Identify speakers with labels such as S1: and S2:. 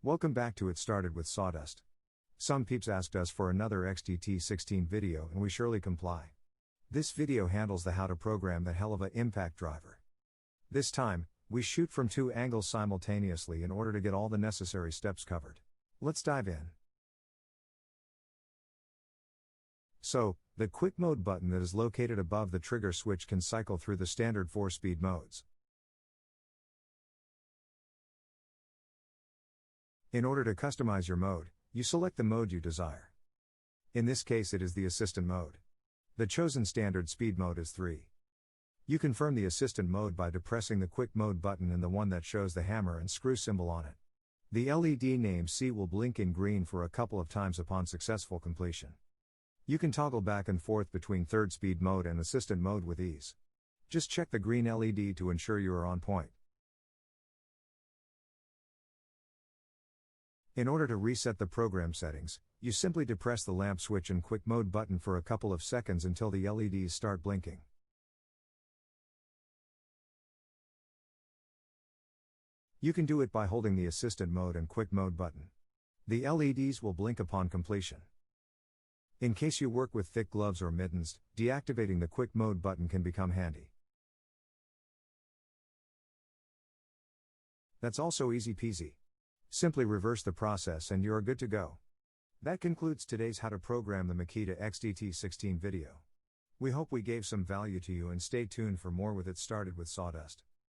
S1: Welcome back to It Started with Sawdust. Some peeps asked us for another XDT16 video and we surely comply. This video handles the how to program that hell of a impact driver. This time, we shoot from two angles simultaneously in order to get all the necessary steps covered. Let's dive in. So, the quick mode button that is located above the trigger switch can cycle through the standard 4-speed modes. In order to customize your mode, you select the mode you desire. In this case it is the assistant mode. The chosen standard speed mode is 3. You confirm the assistant mode by depressing the quick mode button and the one that shows the hammer and screw symbol on it. The LED name C will blink in green for a couple of times upon successful completion. You can toggle back and forth between third speed mode and assistant mode with ease. Just check the green LED to ensure you are on point. In order to reset the program settings, you simply depress the lamp switch and quick mode button for a couple of seconds until the LEDs start blinking. You can do it by holding the assistant mode and quick mode button. The LEDs will blink upon completion. In case you work with thick gloves or mittens, deactivating the quick mode button can become handy. That's also easy peasy. Simply reverse the process and you are good to go. That concludes today's how to program the Makita XDT16 video. We hope we gave some value to you and stay tuned for more with It Started with Sawdust.